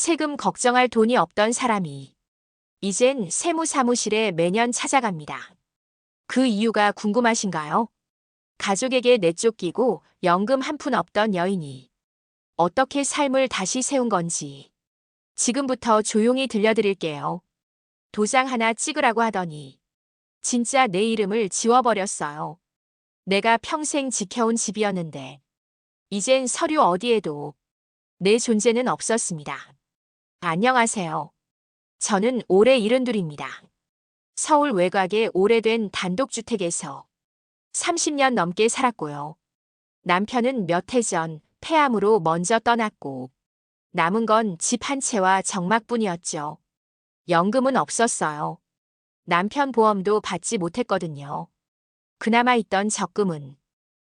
세금 걱정할 돈이 없던 사람이 이젠 세무사무실에 매년 찾아갑니다. 그 이유가 궁금하신가요? 가족에게 내쫓기고 연금 한 푼 없던 여인이 어떻게 삶을 다시 세운 건지 지금부터 조용히 들려드릴게요. 도장 하나 찍으라고 하더니 진짜 내 이름을 지워버렸어요. 내가 평생 지켜온 집이었는데 이젠 서류 어디에도 내 존재는 없었습니다. 안녕하세요. 저는 올해 72입니다. 서울 외곽의 오래된 단독주택에서 30년 넘게 살았고요. 남편은 몇 해 전 폐암으로 먼저 떠났고 남은 건 집 한 채와 정막뿐이었죠. 연금은 없었어요. 남편 보험도 받지 못했거든요. 그나마 있던 적금은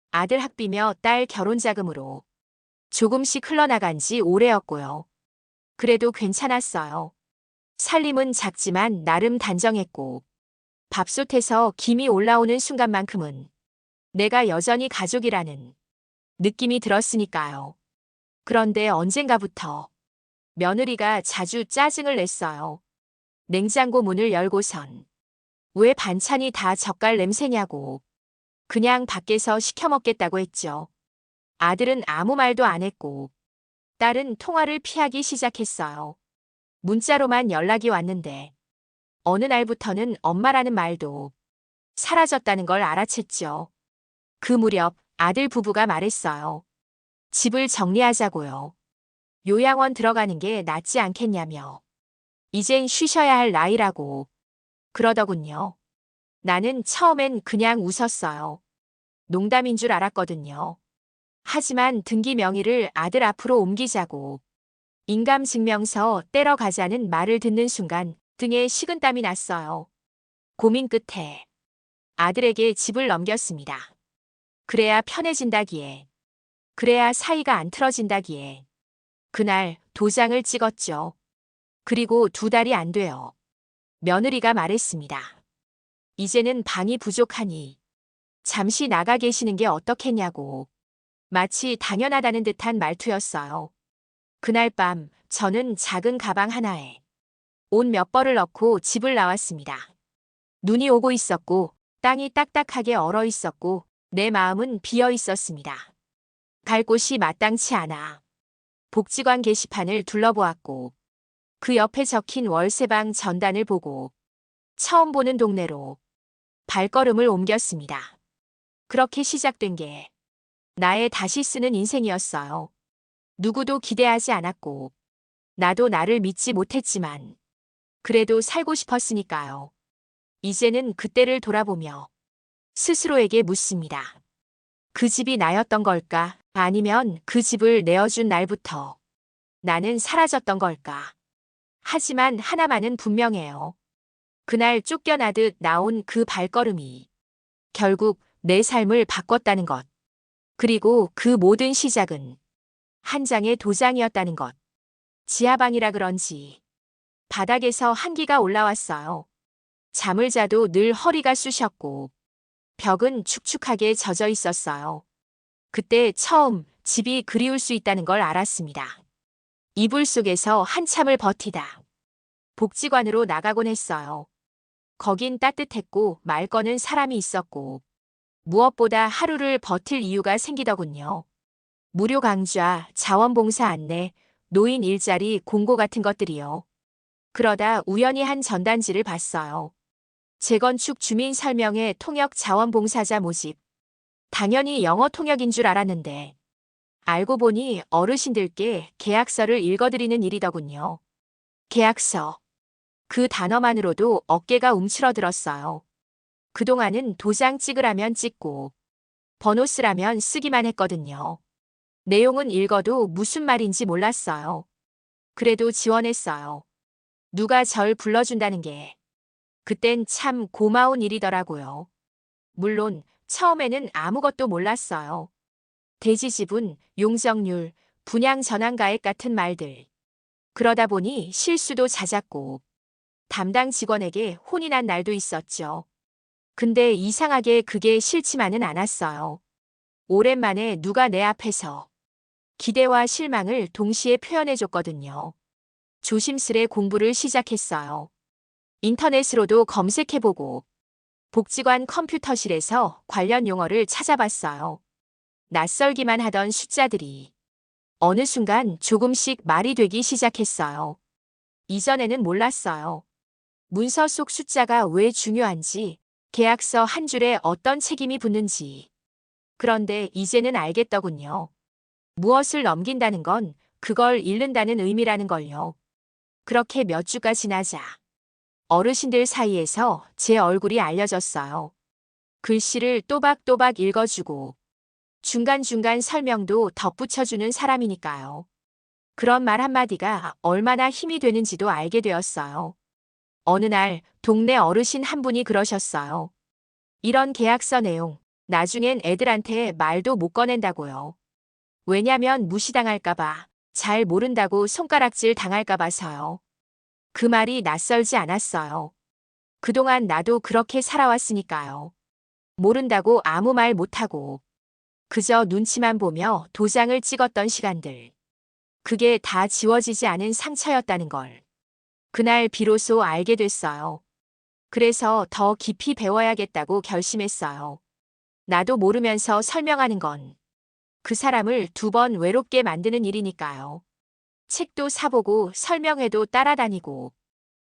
아들 학비며 딸 결혼 자금으로 조금씩 흘러나간 지 오래였고요. 그래도 괜찮았어요. 살림은 작지만 나름 단정했고 밥솥에서 김이 올라오는 순간만큼은 내가 여전히 가족이라는 느낌이 들었으니까요. 그런데 언젠가부터 며느리가 자주 짜증을 냈어요. 냉장고 문을 열고선 왜 반찬이 다 젓갈 냄새냐고 그냥 밖에서 시켜 먹겠다고 했죠. 아들은 아무 말도 안 했고 딸은 통화를 피하기 시작했어요. 문자로만 연락이 왔는데 어느 날부터는 엄마라는 말도 사라졌다는 걸 알아챘죠. 그 무렵 아들 부부가 말했어요. 집을 정리하자고요. 요양원 들어가는 게 낫지 않겠냐며. 이젠 쉬셔야 할 나이라고 그러더군요. 나는 처음엔 그냥 웃었어요. 농담인 줄 알았거든요. 하지만 등기 명의를 아들 앞으로 옮기자고 인감증명서 떼러 가자는 말을 듣는 순간 등에 식은땀이 났어요. 고민 끝에 아들에게 집을 넘겼습니다. 그래야 편해진다기에, 그래야 사이가 안 틀어진다기에. 그날 도장을 찍었죠. 그리고 2달이 안 돼요. 며느리가 말했습니다. 이제는 방이 부족하니 잠시 나가 계시는 게 어떻겠냐고. 마치 당연하다는 듯한 말투였어요. 그날 밤 저는 작은 가방 하나에 옷 몇 벌을 넣고 집을 나왔습니다. 눈이 오고 있었고 땅이 딱딱하게 얼어 있었고 내 마음은 비어 있었습니다. 갈 곳이 마땅치 않아 복지관 게시판을 둘러보았고 그 옆에 적힌 월세방 전단을 보고 처음 보는 동네로 발걸음을 옮겼습니다. 그렇게 시작된 게 나의 다시 쓰는 인생이었어요. 누구도 기대하지 않았고 나도 나를 믿지 못했지만 그래도 살고 싶었으니까요. 이제는 그때를 돌아보며 스스로에게 묻습니다. 그 집이 나였던 걸까? 아니면 그 집을 내어준 날부터 나는 사라졌던 걸까? 하지만 하나만은 분명해요. 그날 쫓겨나듯 나온 그 발걸음이 결국 내 삶을 바꿨다는 것. 그리고 그 모든 시작은 한 장의 도장이었다는 것. 지하방이라 그런지 바닥에서 한기가 올라왔어요. 잠을 자도 늘 허리가 쑤셨고 벽은 축축하게 젖어 있었어요. 그때 처음 집이 그리울 수 있다는 걸 알았습니다. 이불 속에서 한참을 버티다 복지관으로 나가곤 했어요. 거긴 따뜻했고 말 거는 사람이 있었고 무엇보다 하루를 버틸 이유가 생기더군요. 무료 강좌, 자원봉사 안내, 노인 일자리 공고 같은 것들이요. 그러다 우연히 한 전단지를 봤어요. 재건축 주민 설명회 통역 자원봉사자 모집. 당연히 영어 통역인 줄 알았는데 알고 보니 어르신들께 계약서를 읽어드리는 일이더군요. 계약서. 그 단어만으로도 어깨가 움츠러들었어요. 그동안은 도장 찍으라면 찍고 번호 쓰라면 쓰기만 했거든요. 내용은 읽어도 무슨 말인지 몰랐어요. 그래도 지원했어요. 누가 절 불러준다는 게 그땐 참 고마운 일이더라고요. 물론 처음에는 아무것도 몰랐어요. 대지지분, 용적률, 분양 전환가액 같은 말들. 그러다 보니 실수도 잦았고 담당 직원에게 혼이 난 날도 있었죠. 근데 이상하게 그게 싫지만은 않았어요. 오랜만에 누가 내 앞에서 기대와 실망을 동시에 표현해줬거든요. 조심스레 공부를 시작했어요. 인터넷으로도 검색해보고 복지관 컴퓨터실에서 관련 용어를 찾아봤어요. 낯설기만 하던 숫자들이 어느 순간 조금씩 말이 되기 시작했어요. 이전에는 몰랐어요. 문서 속 숫자가 왜 중요한지, 계약서 한 줄에 어떤 책임이 붙는지. 그런데 이제는 알겠더군요. 무엇을 넘긴다는 건 그걸 잃는다는 의미라는 걸요. 그렇게 몇 주가 지나자 어르신들 사이에서 제 얼굴이 알려졌어요. 글씨를 또박또박 읽어주고 중간중간 설명도 덧붙여주는 사람이니까요. 그런 말 한마디가 얼마나 힘이 되는지도 알게 되었어요. 어느 날 동네 어르신 한 분이 그러셨어요. 이런 계약서 내용, 나중엔 애들한테 말도 못 꺼낸다고요. 왜냐면 무시당할까봐, 잘 모른다고 손가락질 당할까 봐서요. 그 말이 낯설지 않았어요. 그동안 나도 그렇게 살아왔으니까요. 모른다고 아무 말 못하고 그저 눈치만 보며 도장을 찍었던 시간들. 그게 다 지워지지 않은 상처였다는 걸. 그날 비로소 알게 됐어요. 그래서 더 깊이 배워야겠다고 결심했어요. 나도 모르면서 설명하는 건 그 사람을 2번 외롭게 만드는 일이니까요. 책도 사보고 설명회도 따라다니고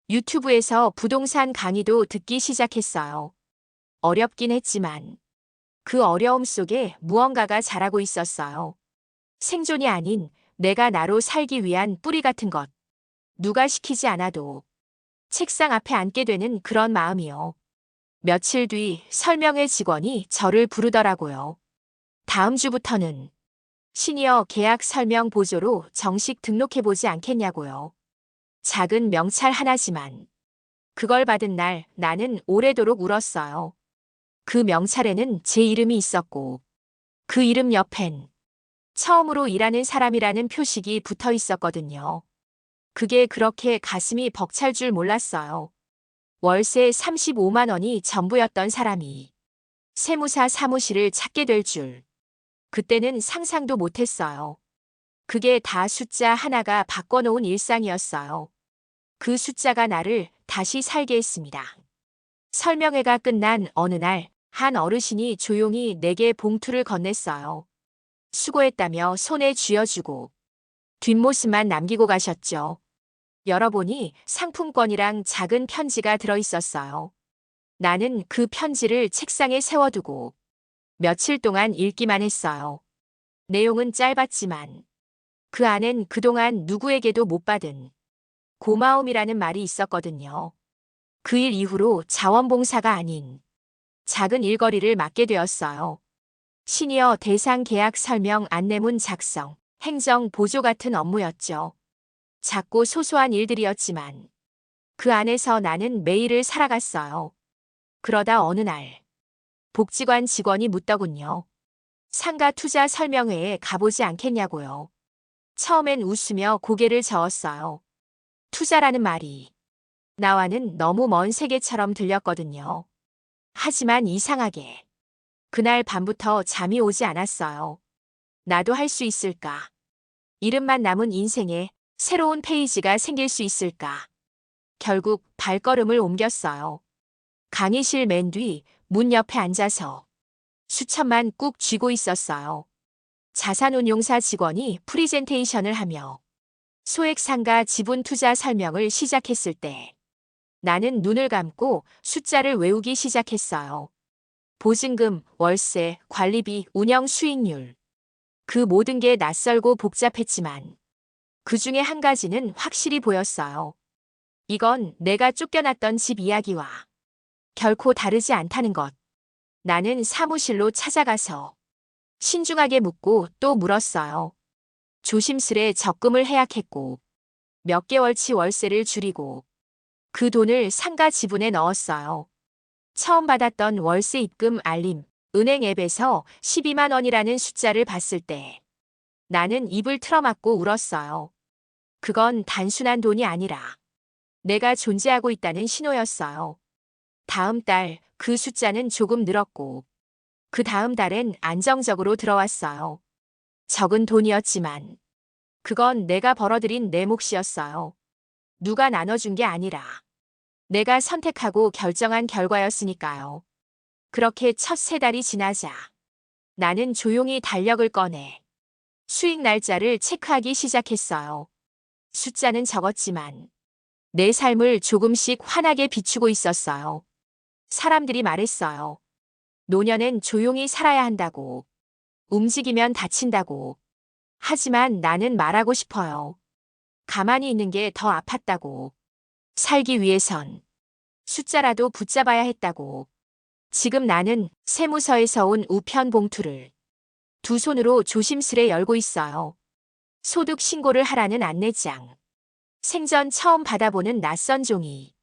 유튜브에서 부동산 강의도 듣기 시작했어요. 어렵긴 했지만 그 어려움 속에 무언가가 자라고 있었어요. 생존이 아닌 내가 나로 살기 위한 뿌리 같은 것. 누가 시키지 않아도 책상 앞에 앉게 되는 그런 마음이요. 며칠 뒤 설명회 직원이 저를 부르더라고요. 다음 주부터는 시니어 계약 설명 보조로 정식 등록해보지 않겠냐고요. 작은 명찰 하나지만 그걸 받은 날 나는 오래도록 울었어요. 그 명찰에는 제 이름이 있었고 그 이름 옆엔 처음으로 일하는 사람이라는 표식이 붙어 있었거든요. 그게 그렇게 가슴이 벅찰 줄 몰랐어요. 월세 35만 원이 전부였던 사람이 세무사 사무실을 찾게 될 줄. 그때는 상상도 못했어요. 그게 다 숫자 하나가 바꿔놓은 일상이었어요. 그 숫자가 나를 다시 살게 했습니다. 설명회가 끝난 어느 날 한 어르신이 조용히 내게 봉투를 건넸어요. 수고했다며 손에 쥐어주고 뒷모습만 남기고 가셨죠. 열어보니 상품권이랑 작은 편지가 들어있었어요. 나는 그 편지를 책상에 세워두고 며칠 동안 읽기만 했어요. 내용은 짧았지만 그 안엔 그동안 누구에게도 못 받은 고마움이라는 말이 있었거든요. 그 일 이후로 자원봉사가 아닌 작은 일거리를 맡게 되었어요. 시니어 대상 계약 설명 안내문 작성, 행정 보조 같은 업무였죠. 작고 소소한 일들이었지만 그 안에서 나는 매일을 살아갔어요. 그러다 어느 날 복지관 직원이 묻더군요. 상가 투자 설명회에 가보지 않겠냐고요. 처음엔 웃으며 고개를 저었어요. 투자라는 말이 나와는 너무 먼 세계처럼 들렸거든요. 하지만 이상하게 그날 밤부터 잠이 오지 않았어요. 나도 할 수 있을까? 이름만 남은 인생에 새로운 페이지가 생길 수 있을까? 결국 발걸음을 옮겼어요. 강의실 맨 뒤 문 옆에 앉아서 수첩만 꾹 쥐고 있었어요. 자산운용사 직원이 프리젠테이션을 하며 소액상가 지분 투자 설명을 시작했을 때 나는 눈을 감고 숫자를 외우기 시작했어요. 보증금, 월세, 관리비, 운영 수익률. 그 모든 게 낯설고 복잡했지만 그 중에 한 가지는 확실히 보였어요. 이건 내가 쫓겨났던 집 이야기와 결코 다르지 않다는 것. 나는 사무실로 찾아가서 신중하게 묻고 또 물었어요. 조심스레 적금을 해약했고 몇 개월치 월세를 줄이고 그 돈을 상가 지분에 넣었어요. 처음 받았던 월세 입금 알림, 은행 앱에서 12만 원이라는 숫자를 봤을 때 나는 입을 틀어막고 울었어요. 그건 단순한 돈이 아니라 내가 존재하고 있다는 신호였어요. 다음 달 그 숫자는 조금 늘었고 그 다음 달엔 안정적으로 들어왔어요. 적은 돈이었지만 그건 내가 벌어들인 내 몫이었어요. 누가 나눠준 게 아니라 내가 선택하고 결정한 결과였으니까요. 그렇게 첫 3달이 지나자 나는 조용히 달력을 꺼내 수익 날짜를 체크하기 시작했어요. 숫자는 적었지만 내 삶을 조금씩 환하게 비추고 있었어요. 사람들이 말했어요. 노년엔 조용히 살아야 한다고. 움직이면 다친다고. 하지만 나는 말하고 싶어요. 가만히 있는 게 더 아팠다고. 살기 위해선 숫자라도 붙잡아야 했다고. 지금 나는 세무서에서 온 우편 봉투를 2손으로 조심스레 열고 있어요. 소득 신고를 하라는 안내장. 생전 처음 받아보는 낯선 종이.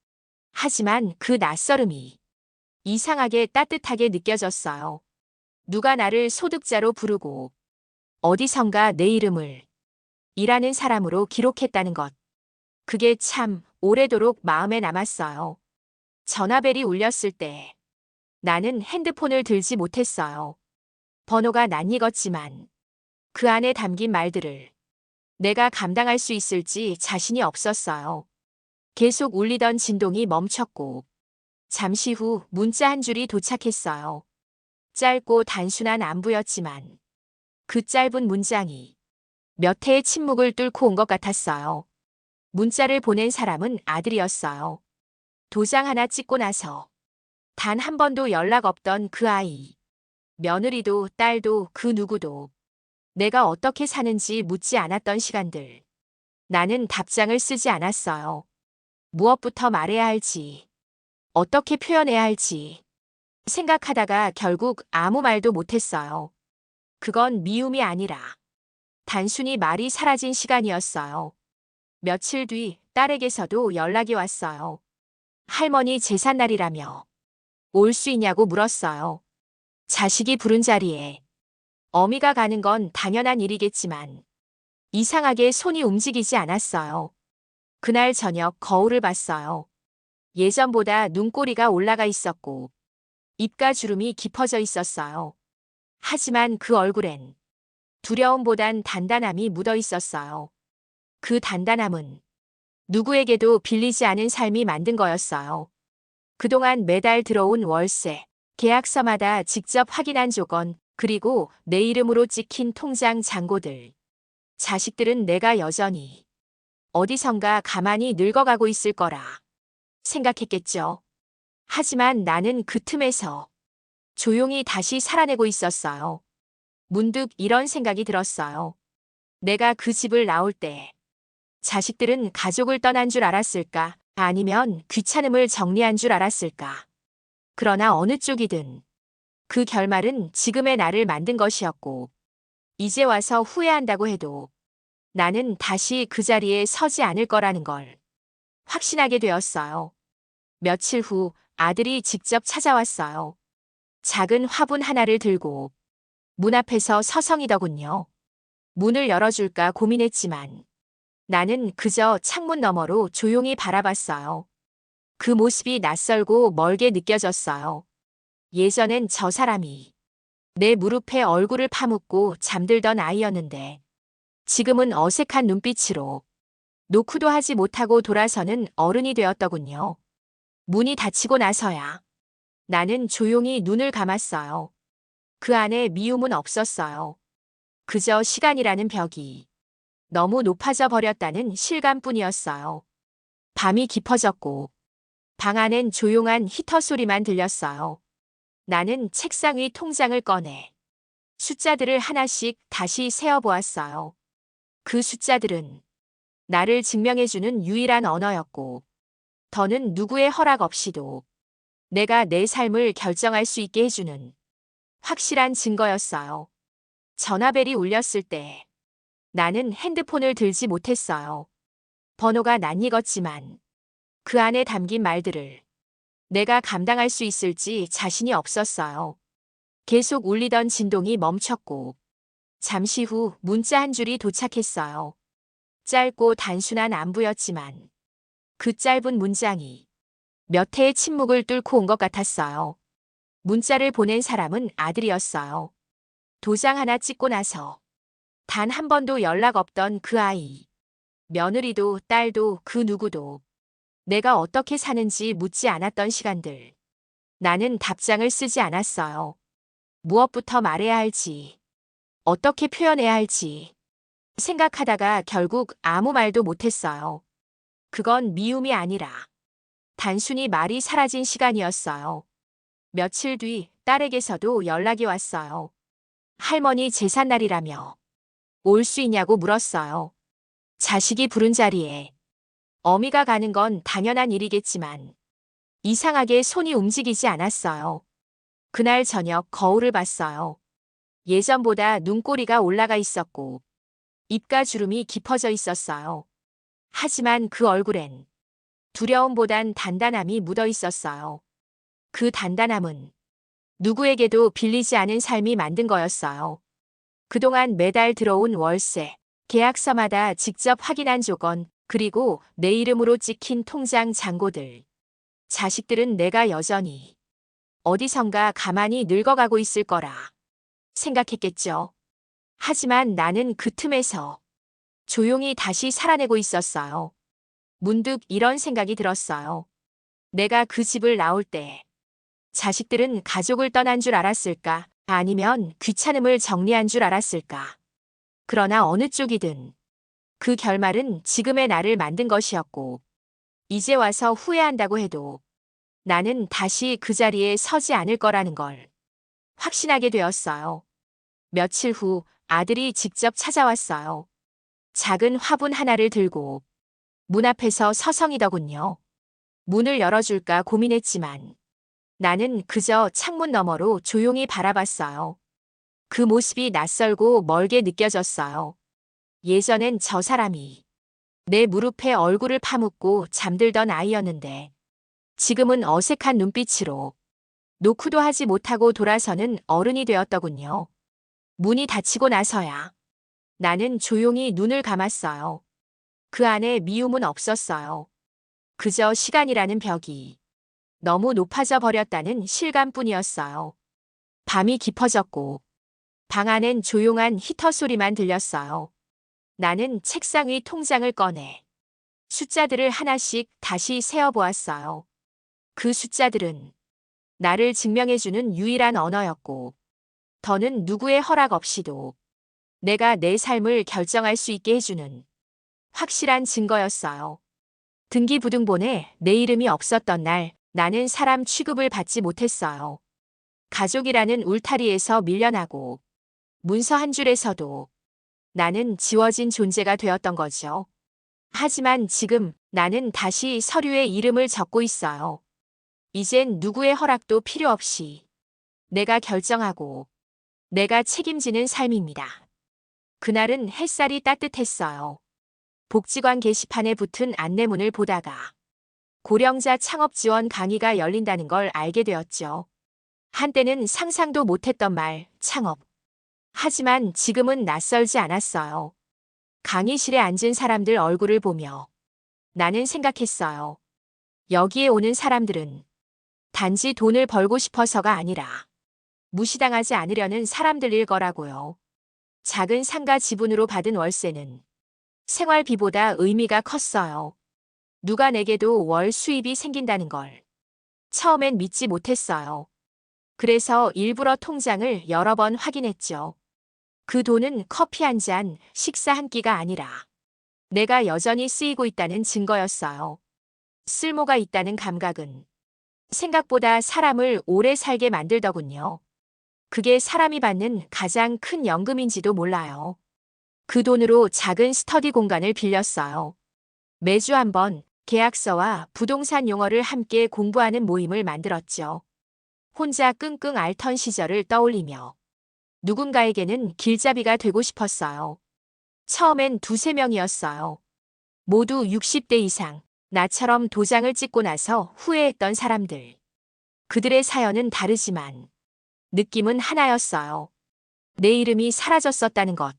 하지만 그 낯설음이 이상하게 따뜻하게 느껴졌어요. 누가 나를 소득자로 부르고 어디선가 내 이름을 일하는 사람으로 기록했다는 것. 그게 참 오래도록 마음에 남았어요. 전화벨이 울렸을 때 나는 핸드폰을 들지 못했어요. 번호가 낯익었지만 그 안에 담긴 말들을 내가 감당할 수 있을지 자신이 없었어요. 계속 울리던 진동이 멈췄고 잠시 후 문자 한 줄이 도착했어요. 짧고 단순한 안부였지만 그 짧은 문장이 몇 해의 침묵을 뚫고 온 것 같았어요. 문자를 보낸 사람은 아들이었어요. 도장 하나 찍고 나서 단 한 번도 연락 없던 그 아이. 며느리도 딸도 그 누구도 내가 어떻게 사는지 묻지 않았던 시간들. 나는 답장을 쓰지 않았어요. 무엇부터 말해야 할지, 어떻게 표현해야 할지 생각하다가 결국 아무 말도 못했어요. 그건 미움이 아니라 단순히 말이 사라진 시간이었어요. 며칠 뒤 딸에게서도 연락이 왔어요. 할머니 제삿날이라며 올 수 있냐고 물었어요. 자식이 부른 자리에 어미가 가는 건 당연한 일이겠지만 이상하게 손이 움직이지 않았어요. 그날 저녁 거울을 봤어요. 예전보다 눈꼬리가 올라가 있었고 입가 주름이 깊어져 있었어요. 하지만 그 얼굴엔 두려움보단 단단함이 묻어 있었어요. 그 단단함은 누구에게도 빌리지 않은 삶이 만든 거였어요. 그동안 매달 들어온 월세, 계약서마다 직접 확인한 조건, 그리고 내 이름으로 찍힌 통장 잔고들. 자식들은 내가 여전히 어디선가 가만히 늙어가고 있을 거라 생각했겠죠. 하지만 나는 그 틈에서 조용히 다시 살아내고 있었어요. 문득 이런 생각이 들었어요. 내가 그 집을 나올 때 자식들은 가족을 떠난 줄 알았을까? 아니면 귀찮음을 정리한 줄 알았을까? 그러나 어느 쪽이든 그 결말은 지금의 나를 만든 것이었고 이제 와서 후회한다고 해도 나는 다시 그 자리에 서지 않을 거라는 걸 확신하게 되었어요. 며칠 후 아들이 직접 찾아왔어요. 작은 화분 하나를 들고 문 앞에서 서성이더군요. 문을 열어줄까 고민했지만 나는 그저 창문 너머로 조용히 바라봤어요. 그 모습이 낯설고 멀게 느껴졌어요. 예전엔 저 사람이 내 무릎에 얼굴을 파묻고 잠들던 아이였는데 지금은 어색한 눈빛으로 노크도 하지 못하고 돌아서는 어른이 되었더군요. 문이 닫히고 나서야 나는 조용히 눈을 감았어요. 그 안에 미움은 없었어요. 그저 시간이라는 벽이 너무 높아져 버렸다는 실감뿐이었어요. 밤이 깊어졌고 방 안엔 조용한 히터 소리만 들렸어요. 나는 책상 위 통장을 꺼내 숫자들을 하나씩 다시 세어보았어요. 그 숫자들은 나를 증명해주는 유일한 언어였고 더는 누구의 허락 없이도 내가 내 삶을 결정할 수 있게 해주는 확실한 증거였어요. 전화벨이 울렸을 때 나는 핸드폰을 들지 못했어요. 번호가 낯익었지만 그 안에 담긴 말들을 내가 감당할 수 있을지 자신이 없었어요. 계속 울리던 진동이 멈췄고 잠시 후 문자 한 줄이 도착했어요. 짧고 단순한 안부였지만 그 짧은 문장이 몇 해의 침묵을 뚫고 온 것 같았어요. 문자를 보낸 사람은 아들이었어요. 도장 하나 찍고 나서 단 한 번도 연락 없던 그 아이. 며느리도 딸도 그 누구도 내가 어떻게 사는지 묻지 않았던 시간들. 나는 답장을 쓰지 않았어요. 무엇부터 말해야 할지, 어떻게 표현해야 할지 생각하다가 결국 아무 말도 못했어요. 그건 미움이 아니라 단순히 말이 사라진 시간이었어요. 며칠 뒤 딸에게서도 연락이 왔어요. 할머니 제삿날이라며 올 수 있냐고 물었어요. 자식이 부른 자리에 어미가 가는 건 당연한 일이겠지만 이상하게 손이 움직이지 않았어요. 그날 저녁 거울을 봤어요. 예전보다 눈꼬리가 올라가 있었고 입가 주름이 깊어져 있었어요. 하지만 그 얼굴엔 두려움보단 단단함이 묻어 있었어요. 그 단단함은 누구에게도 빌리지 않은 삶이 만든 거였어요. 그동안 매달 들어온 월세, 계약서마다 직접 확인한 조건, 그리고 내 이름으로 찍힌 통장 잔고들. 자식들은 내가 여전히 어디선가 가만히 늙어가고 있을 거라 생각했겠죠. 하지만 나는 그 틈에서 조용히 다시 살아내고 있었어요. 문득 이런 생각이 들었어요. 내가 그 집을 나올 때 자식들은 가족을 떠난 줄 알았을까? 아니면 귀찮음을 정리한 줄 알았을까? 그러나 어느 쪽이든 그 결말은 지금의 나를 만든 것이었고, 이제 와서 후회한다고 해도 나는 다시 그 자리에 서지 않을 거라는 걸 확신하게 되었어요. 며칠 후 아들이 직접 찾아왔어요. 작은 화분 하나를 들고 문 앞에서 서성이더군요. 문을 열어줄까 고민했지만 나는 그저 창문 너머로 조용히 바라봤어요. 그 모습이 낯설고 멀게 느껴졌어요. 예전엔 저 사람이 내 무릎에 얼굴을 파묻고 잠들던 아이였는데 지금은 어색한 눈빛으로 노크도 하지 못하고 돌아서는 어른이 되었더군요. 문이 닫히고 나서야 나는 조용히 눈을 감았어요. 그 안에 미움은 없었어요. 그저 시간이라는 벽이 너무 높아져 버렸다는 실감뿐이었어요. 밤이 깊어졌고 방 안엔 조용한 히터 소리만 들렸어요. 나는 책상 위 통장을 꺼내 숫자들을 하나씩 다시 세어보았어요. 그 숫자들은 나를 증명해주는 유일한 언어였고, 더는 누구의 허락 없이도 내가 내 삶을 결정할 수 있게 해주는 확실한 증거였어요. 등기부등본에 내 이름이 없었던 날, 나는 사람 취급을 받지 못했어요. 가족이라는 울타리에서 밀려나고 문서 한 줄에서도 나는 지워진 존재가 되었던 거죠. 하지만 지금 나는 다시 서류에 이름을 적고 있어요. 이젠 누구의 허락도 필요 없이 내가 결정하고 내가 책임지는 삶입니다. 그날은 햇살이 따뜻했어요. 복지관 게시판에 붙은 안내문을 보다가 고령자 창업 지원 강의가 열린다는 걸 알게 되었죠. 한때는 상상도 못했던 말, 창업. 하지만 지금은 낯설지 않았어요. 강의실에 앉은 사람들 얼굴을 보며 나는 생각했어요. 여기에 오는 사람들은 단지 돈을 벌고 싶어서가 아니라 무시당하지 않으려는 사람들일 거라고요. 작은 상가 지분으로 받은 월세는 생활비보다 의미가 컸어요. 누가 내게도 월 수입이 생긴다는 걸 처음엔 믿지 못했어요. 그래서 일부러 통장을 여러 번 확인했죠. 그 돈은 커피 한 잔, 식사 한 끼가 아니라 내가 여전히 쓰이고 있다는 증거였어요. 쓸모가 있다는 감각은 생각보다 사람을 오래 살게 만들더군요. 그게 사람이 받는 가장 큰 연금인지도 몰라요. 그 돈으로 작은 스터디 공간을 빌렸어요. 매주 한 번 계약서와 부동산 용어를 함께 공부하는 모임을 만들었죠. 혼자 끙끙 앓던 시절을 떠올리며 누군가에게는 길잡이가 되고 싶었어요. 처음엔 두세 명이었어요. 모두 60대 이상, 나처럼 도장을 찍고 나서 후회했던 사람들. 그들의 사연은 다르지만 느낌은 하나였어요. 내 이름이 사라졌었다는 것.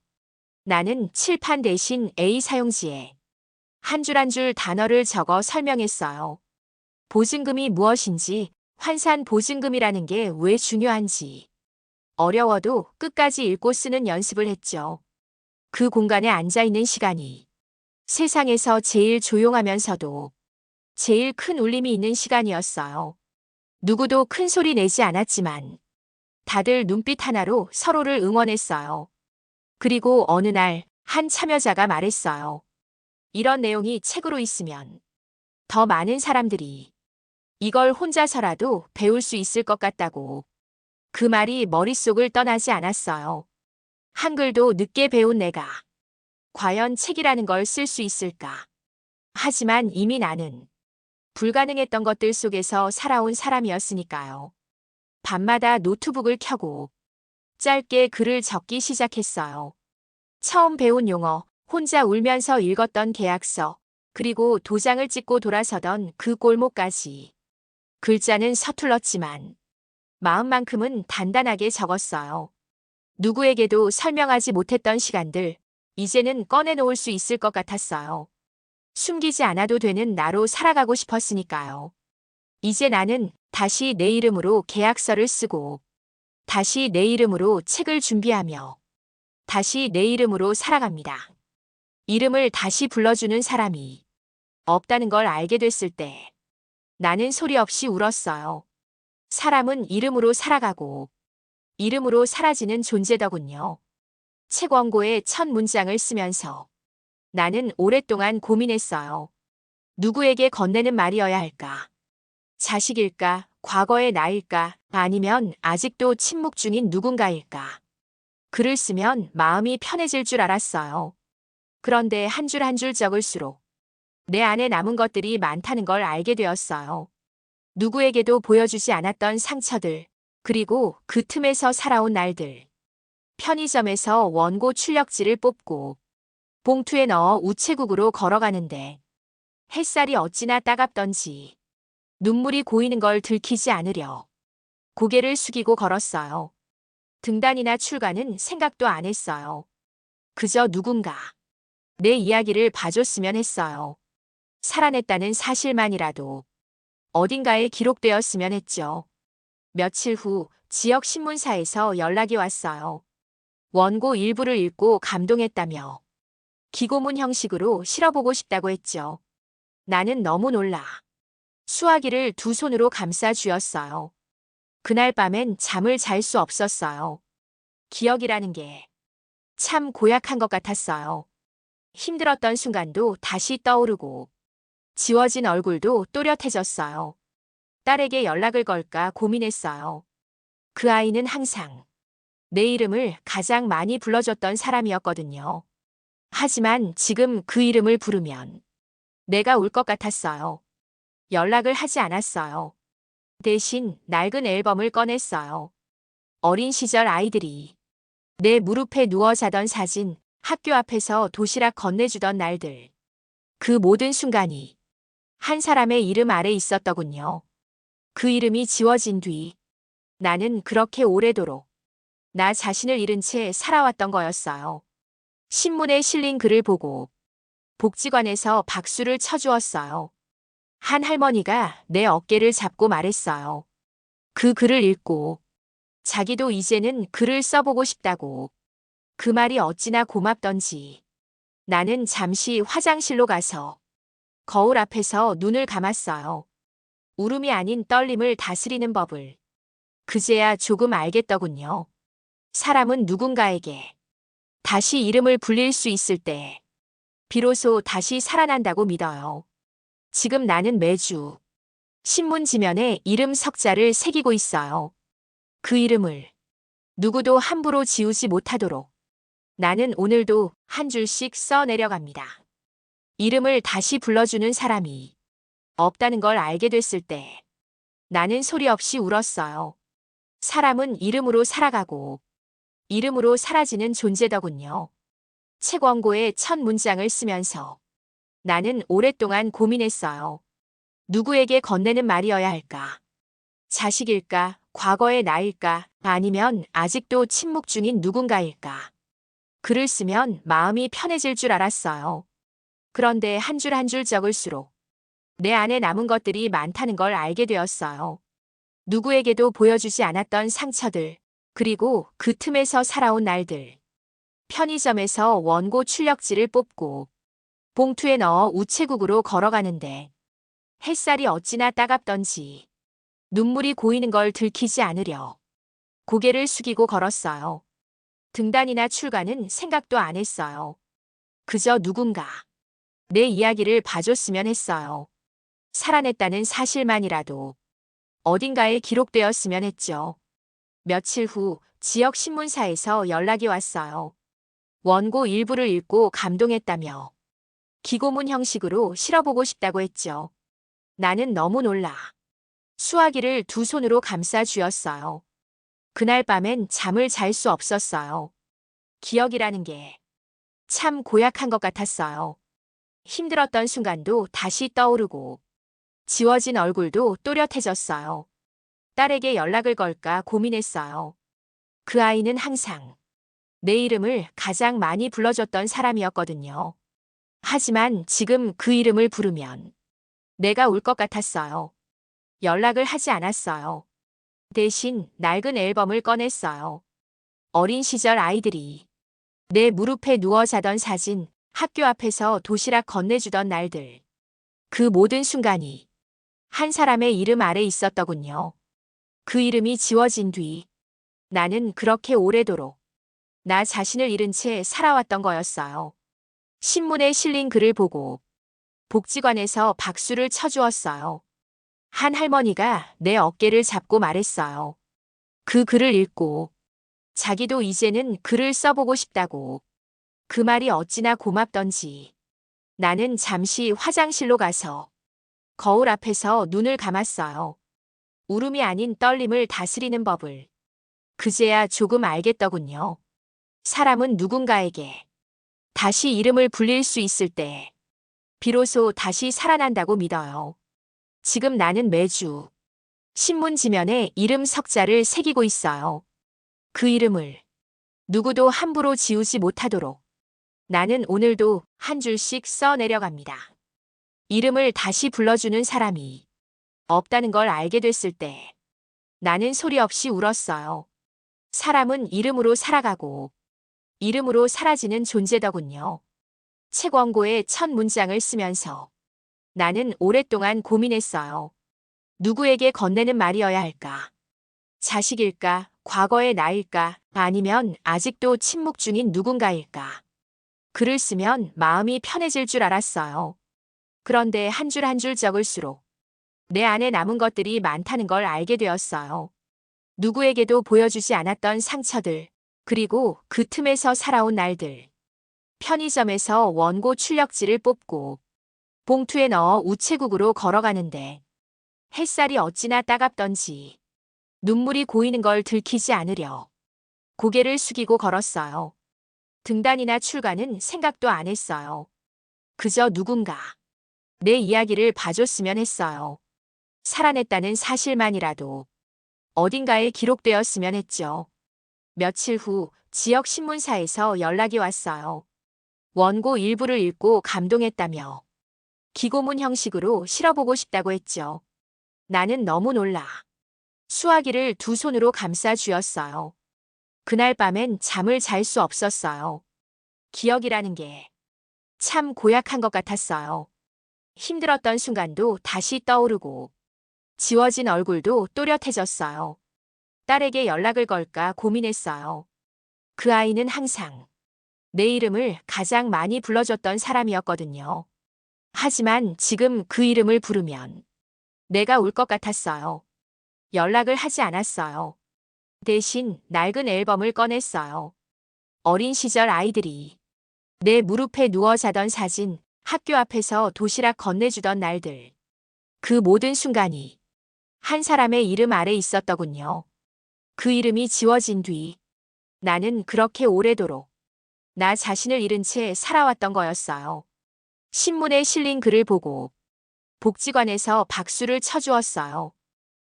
나는 칠판 대신 A 사용지에 한 줄 한 줄 단어를 적어 설명했어요. 보증금이 무엇인지, 환산 보증금이라는 게 왜 중요한지. 어려워도 끝까지 읽고 쓰는 연습을 했죠. 그 공간에 앉아 있는 시간이 세상에서 제일 조용하면서도 제일 큰 울림이 있는 시간이었어요. 누구도 큰 소리 내지 않았지만 다들 눈빛 하나로 서로를 응원했어요. 그리고 어느 날 한 참여자가 말했어요. 이런 내용이 책으로 있으면 더 많은 사람들이 이걸 혼자서라도 배울 수 있을 것 같다고. 그 말이 머릿속을 떠나지 않았어요. 한글도 늦게 배운 내가 과연 책이라는 걸 쓸 수 있을까? 하지만 이미 나는 불가능했던 것들 속에서 살아온 사람이었으니까요. 밤마다 노트북을 켜고 짧게 글을 적기 시작했어요. 처음 배운 용어, 혼자 울면서 읽었던 계약서, 그리고 도장을 찍고 돌아서던 그 골목까지. 글자는 서툴렀지만 마음만큼은 단단하게 적었어요. 누구에게도 설명하지 못했던 시간들, 이제는 꺼내놓을 수 있을 것 같았어요. 숨기지 않아도 되는 나로 살아가고 싶었으니까요. 이제 나는 다시 내 이름으로 계약서를 쓰고, 다시 내 이름으로 책을 준비하며, 다시 내 이름으로 살아갑니다. 이름을 다시 불러주는 사람이 없다는 걸 알게 됐을 때 나는 소리 없이 울었어요. 사람은 이름으로 살아가고 이름으로 사라지는 존재더군요. 책 원고의 첫 문장을 쓰면서 나는 오랫동안 고민했어요. 누구에게 건네는 말이어야 할까? 자식일까? 과거의 나일까? 아니면 아직도 침묵 중인 누군가일까? 글을 쓰면 마음이 편해질 줄 알았어요. 그런데 한 줄 한 줄 적을수록 내 안에 남은 것들이 많다는 걸 알게 되었어요. 누구에게도 보여주지 않았던 상처들, 그리고 그 틈에서 살아온 날들. 편의점에서 원고 출력지를 뽑고 봉투에 넣어 우체국으로 걸어가는데 햇살이 어찌나 따갑던지 눈물이 고이는 걸 들키지 않으려 고개를 숙이고 걸었어요. 등단이나 출가는 생각도 안 했어요. 그저 누군가 내 이야기를 봐줬으면 했어요. 살아냈다는 사실만이라도 어딘가에 기록되었으면 했죠. 며칠 후 지역 신문사에서 연락이 왔어요. 원고 일부를 읽고 감동했다며 기고문 형식으로 실어보고 싶다고 했죠. 나는 너무 놀라 수화기를 두 손으로 감싸 쥐었어요. 그날 밤엔 잠을 잘 수 없었어요. 기억이라는 게 참 고약한 것 같았어요. 힘들었던 순간도 다시 떠오르고 지워진 얼굴도 또렷해졌어요. 딸에게 연락을 걸까 고민했어요. 그 아이는 항상 내 이름을 가장 많이 불러줬던 사람이었거든요. 하지만 지금 그 이름을 부르면 내가 울 것 같았어요. 연락을 하지 않았어요. 대신 낡은 앨범을 꺼냈어요. 어린 시절 아이들이 내 무릎에 누워 자던 사진, 학교 앞에서 도시락 건네주던 날들. 그 모든 순간이 한 사람의 이름 아래 있었더군요. 그 이름이 지워진 뒤 나는 그렇게 오래도록 나 자신을 잃은 채 살아왔던 거였어요. 신문에 실린 글을 보고 복지관에서 박수를 쳐주었어요. 한 할머니가 내 어깨를 잡고 말했어요. 그 글을 읽고 자기도 이제는 글을 써보고 싶다고. 그 말이 어찌나 고맙던지. 나는 잠시 화장실로 가서 거울 앞에서 눈을 감았어요. 울음이 아닌 떨림을 다스리는 법을 그제야 조금 알겠더군요. 사람은 누군가에게 다시 이름을 불릴 수 있을 때 비로소 다시 살아난다고 믿어요. 지금 나는 매주 신문 지면에 이름 석자를 새기고 있어요. 그 이름을 누구도 함부로 지우지 못하도록 나는 오늘도 한 줄씩 써 내려갑니다. 이름을 다시 불러주는 사람이 없다는 걸 알게 됐을 때 나는 소리 없이 울었어요. 사람은 이름으로 살아가고 이름으로 사라지는 존재더군요. 책 원고의 첫 문장을 쓰면서 나는 오랫동안 고민했어요. 누구에게 건네는 말이어야 할까? 자식일까? 과거의 나일까? 아니면 아직도 침묵 중인 누군가일까? 글을 쓰면 마음이 편해질 줄 알았어요. 그런데 한 줄 한 줄 적을수록 내 안에 남은 것들이 많다는 걸 알게 되었어요. 누구에게도 보여주지 않았던 상처들, 그리고 그 틈에서 살아온 날들. 편의점에서 원고 출력지를 뽑고 봉투에 넣어 우체국으로 걸어가는데 햇살이 어찌나 따갑던지 눈물이 고이는 걸 들키지 않으려 고개를 숙이고 걸었어요. 등단이나 출가는 생각도 안 했어요. 그저 누군가 내 이야기를 봐줬으면 했어요. 살아냈다는 사실만이라도 어딘가에 기록되었으면 했죠. 며칠 후 지역 신문사에서 연락이 왔어요. 원고 일부를 읽고 감동했다며 기고문 형식으로 실어보고 싶다고 했죠. 나는 너무 놀라 수화기를 두 손으로 감싸 쥐었어요. 그날 밤엔 잠을 잘 수 없었어요. 기억이라는 게 참 고약한 것 같았어요. 힘들었던 순간도 다시 떠오르고 지워진 얼굴도 또렷해졌어요. 딸에게 연락을 걸까 고민했어요. 그 아이는 항상 내 이름을 가장 많이 불러줬던 사람이었거든요. 하지만 지금 그 이름을 부르면 내가 울 것 같았어요. 연락을 하지 않았어요. 대신 낡은 앨범을 꺼냈어요. 어린 시절 아이들이 내 무릎에 누워 자던 사진, 학교 앞에서 도시락 건네주던 날들. 그 모든 순간이 한 사람의 이름 아래 있었더군요. 그 이름이 지워진 뒤 나는 그렇게 오래도록 나 자신을 잃은 채 살아왔던 거였어요. 신문에 실린 글을 보고 복지관에서 박수를 쳐주었어요. 한 할머니가 내 어깨를 잡고 말했어요. 그 글을 읽고 자기도 이제는 글을 써보고 싶다고. 그 말이 어찌나 고맙던지. 나는 잠시 화장실로 가서 거울 앞에서 눈을 감았어요. 울음이 아닌 떨림을 다스리는 법을. 그제야 조금 알겠더군요. 사람은 누군가에게 다시 이름을 불릴 수 있을 때 비로소 다시 살아난다고 믿어요. 지금 나는 매주 신문 지면에 이름 석자를 새기고 있어요. 그 이름을 누구도 함부로 지우지 못하도록 나는 오늘도 한 줄씩 써 내려갑니다. 이름을 다시 불러주는 사람이 없다는 걸 알게 됐을 때 나는 소리 없이 울었어요. 사람은 이름으로 살아가고 이름으로 사라지는 존재더군요. 책 원고의 첫 문장을 쓰면서 나는 오랫동안 고민했어요. 누구에게 건네는 말이어야 할까? 자식일까? 과거의 나일까? 아니면 아직도 침묵 중인 누군가일까? 글을 쓰면 마음이 편해질 줄 알았어요. 그런데 한 줄 한 줄 적을수록 내 안에 남은 것들이 많다는 걸 알게 되었어요. 누구에게도 보여주지 않았던 상처들, 그리고 그 틈에서 살아온 날들. 편의점에서 원고 출력지를 뽑고 봉투에 넣어 우체국으로 걸어가는데 햇살이 어찌나 따갑던지 눈물이 고이는 걸 들키지 않으려 고개를 숙이고 걸었어요. 등단이나 출가는 생각도 안 했어요. 그저 누군가 내 이야기를 봐줬으면 했어요. 살아냈다는 사실만이라도 어딘가에 기록되었으면 했죠. 며칠 후 지역 신문사에서 연락이 왔어요. 원고 일부를 읽고 감동했다며 기고문 형식으로 실어보고 싶다고 했죠. 나는 너무 놀라 수화기를 두 손으로 감싸 쥐었어요. 그날 밤엔 잠을 잘 수 없었어요. 기억이라는 게 참 고약한 것 같았어요. 힘들었던 순간도 다시 떠오르고 지워진 얼굴도 또렷해졌어요. 딸에게 연락을 걸까 고민했어요. 그 아이는 항상 내 이름을 가장 많이 불러줬던 사람이었거든요. 하지만 지금 그 이름을 부르면 내가 울 것 같았어요. 연락을 하지 않았어요. 대신 낡은 앨범을 꺼냈어요. 어린 시절 아이들이 내 무릎에 누워 자던 사진, 학교 앞에서 도시락 건네주던 날들. 그 모든 순간이 한 사람의 이름 아래 있었더군요. 그 이름이 지워진 뒤 나는 그렇게 오래도록 나 자신을 잃은 채 살아왔던 거였어요. 신문에 실린 글을 보고 복지관에서 박수를 쳐주었어요.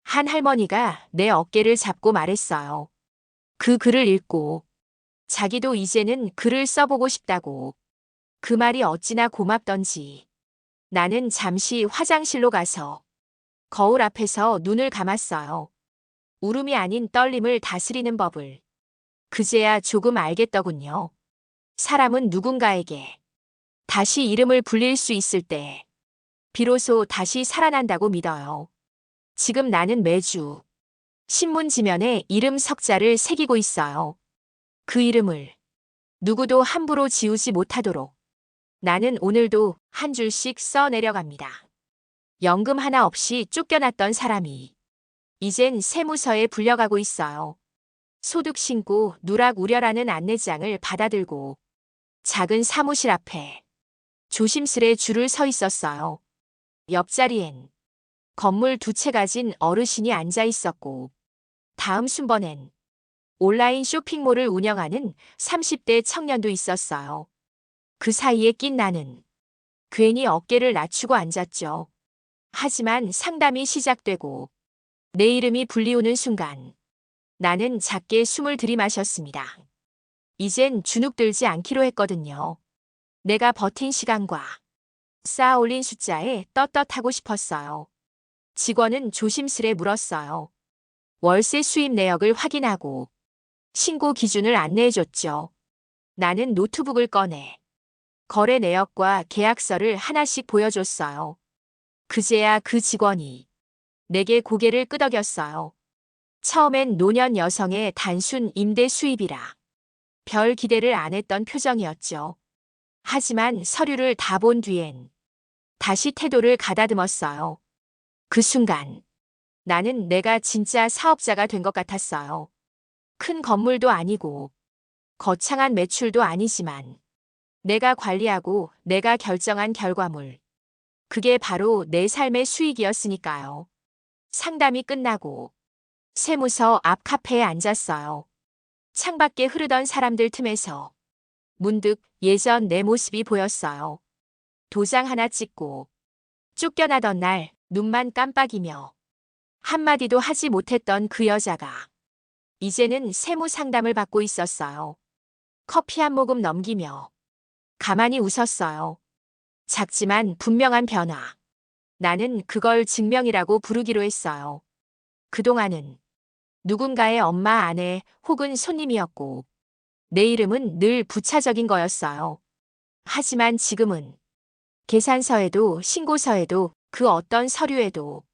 한 할머니가 내 어깨를 잡고 말했어요. 그 글을 읽고 자기도 이제는 글을 써보고 싶다고. 그 말이 어찌나 고맙던지. 나는 잠시 화장실로 가서 거울 앞에서 눈을 감았어요. 울음이 아닌 떨림을 다스리는 법을. 그제야 조금 알겠더군요. 사람은 누군가에게 다시 이름을 불릴 수 있을 때 비로소 다시 살아난다고 믿어요. 지금 나는 매주 신문 지면에 이름 석자를 새기고 있어요. 그 이름을 누구도 함부로 지우지 못하도록 나는 오늘도 한 줄씩 써 내려갑니다. 연금 하나 없이 쫓겨났던 사람이 이젠 세무서에 불려가고 있어요. 소득 신고 누락 우려라는 안내장을 받아들고 작은 사무실 앞에 조심스레 줄을 서 있었어요. 옆자리엔 건물 두 채 가진 어르신이 앉아 있었고 다음 순번엔 온라인 쇼핑몰을 운영하는 30대 청년도 있었어요. 그 사이에 낀 나는 괜히 어깨를 낮추고 앉았죠. 하지만 상담이 시작되고 내 이름이 불리우는 순간 나는 작게 숨을 들이마셨습니다. 이젠 주눅들지 않기로 했거든요. 내가 버틴 시간과 쌓아 올린 숫자에 떳떳하고 싶었어요. 직원은 조심스레 물었어요. 월세 수입 내역을 확인하고 신고 기준을 안내해줬죠. 나는 노트북을 꺼내 거래 내역과 계약서를 하나씩 보여줬어요. 그제야 그 직원이 내게 고개를 끄덕였어요. 처음엔 노년 여성의 단순 임대 수입이라 별 기대를 안 했던 표정이었죠. 하지만 서류를 다 본 뒤엔 다시 태도를 가다듬었어요. 그 순간 나는 내가 진짜 사업자가 된 것 같았어요. 큰 건물도 아니고 거창한 매출도 아니지만 내가 관리하고 내가 결정한 결과물. 그게 바로 내 삶의 수익이었으니까요. 상담이 끝나고 세무서 앞 카페에 앉았어요. 창밖에 흐르던 사람들 틈에서 문득 예전 내 모습이 보였어요. 도장 하나 찍고 쫓겨나던 날 눈만 깜빡이며 한마디도 하지 못했던 그 여자가 이제는 세무 상담을 받고 있었어요. 커피 한 모금 넘기며 가만히 웃었어요. 작지만 분명한 변화. 나는 그걸 증명이라고 부르기로 했어요. 그동안은 누군가의 엄마, 아내 혹은 손님이었고 내 이름은 늘 부차적인 거였어요. 하지만 지금은 계산서에도 신고서에도 그 어떤 서류에도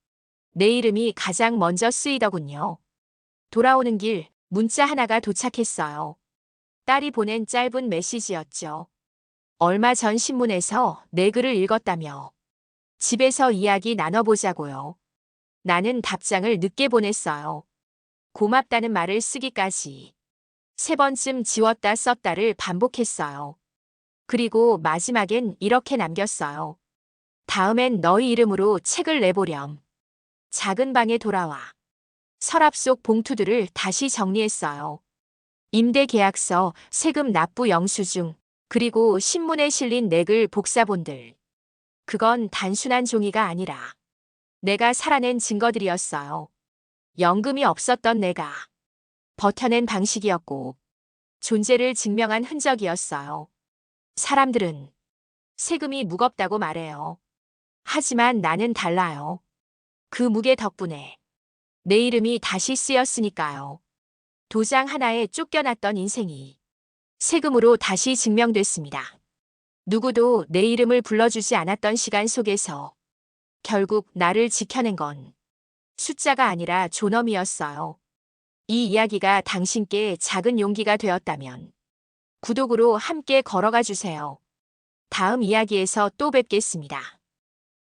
내 이름이 가장 먼저 쓰이더군요. 돌아오는 길 문자 하나가 도착했어요. 딸이 보낸 짧은 메시지였죠. 얼마 전 신문에서 내 글을 읽었다며 집에서 이야기 나눠보자고요. 나는 답장을 늦게 보냈어요. 고맙다는 말을 쓰기까지 3번쯤 지웠다 썼다를 반복했어요. 그리고 마지막엔 이렇게 남겼어요. 다음엔 너희 이름으로 책을 내보렴. 작은 방에 돌아와 서랍 속 봉투들을 다시 정리했어요. 임대 계약서, 세금 납부 영수증, 그리고 신문에 실린 내 글 복사본들. 그건 단순한 종이가 아니라 내가 살아낸 증거들이었어요. 연금이 없었던 내가 버텨낸 방식이었고 존재를 증명한 흔적이었어요. 사람들은 세금이 무겁다고 말해요. 하지만 나는 달라요. 그 무게 덕분에 내 이름이 다시 쓰였으니까요. 도장 하나에 쫓겨났던 인생이 세금으로 다시 증명됐습니다. 누구도 내 이름을 불러주지 않았던 시간 속에서 결국 나를 지켜낸 건 숫자가 아니라 존엄이었어요. 이 이야기가 당신께 작은 용기가 되었다면 구독으로 함께 걸어가 주세요. 다음 이야기에서 또 뵙겠습니다.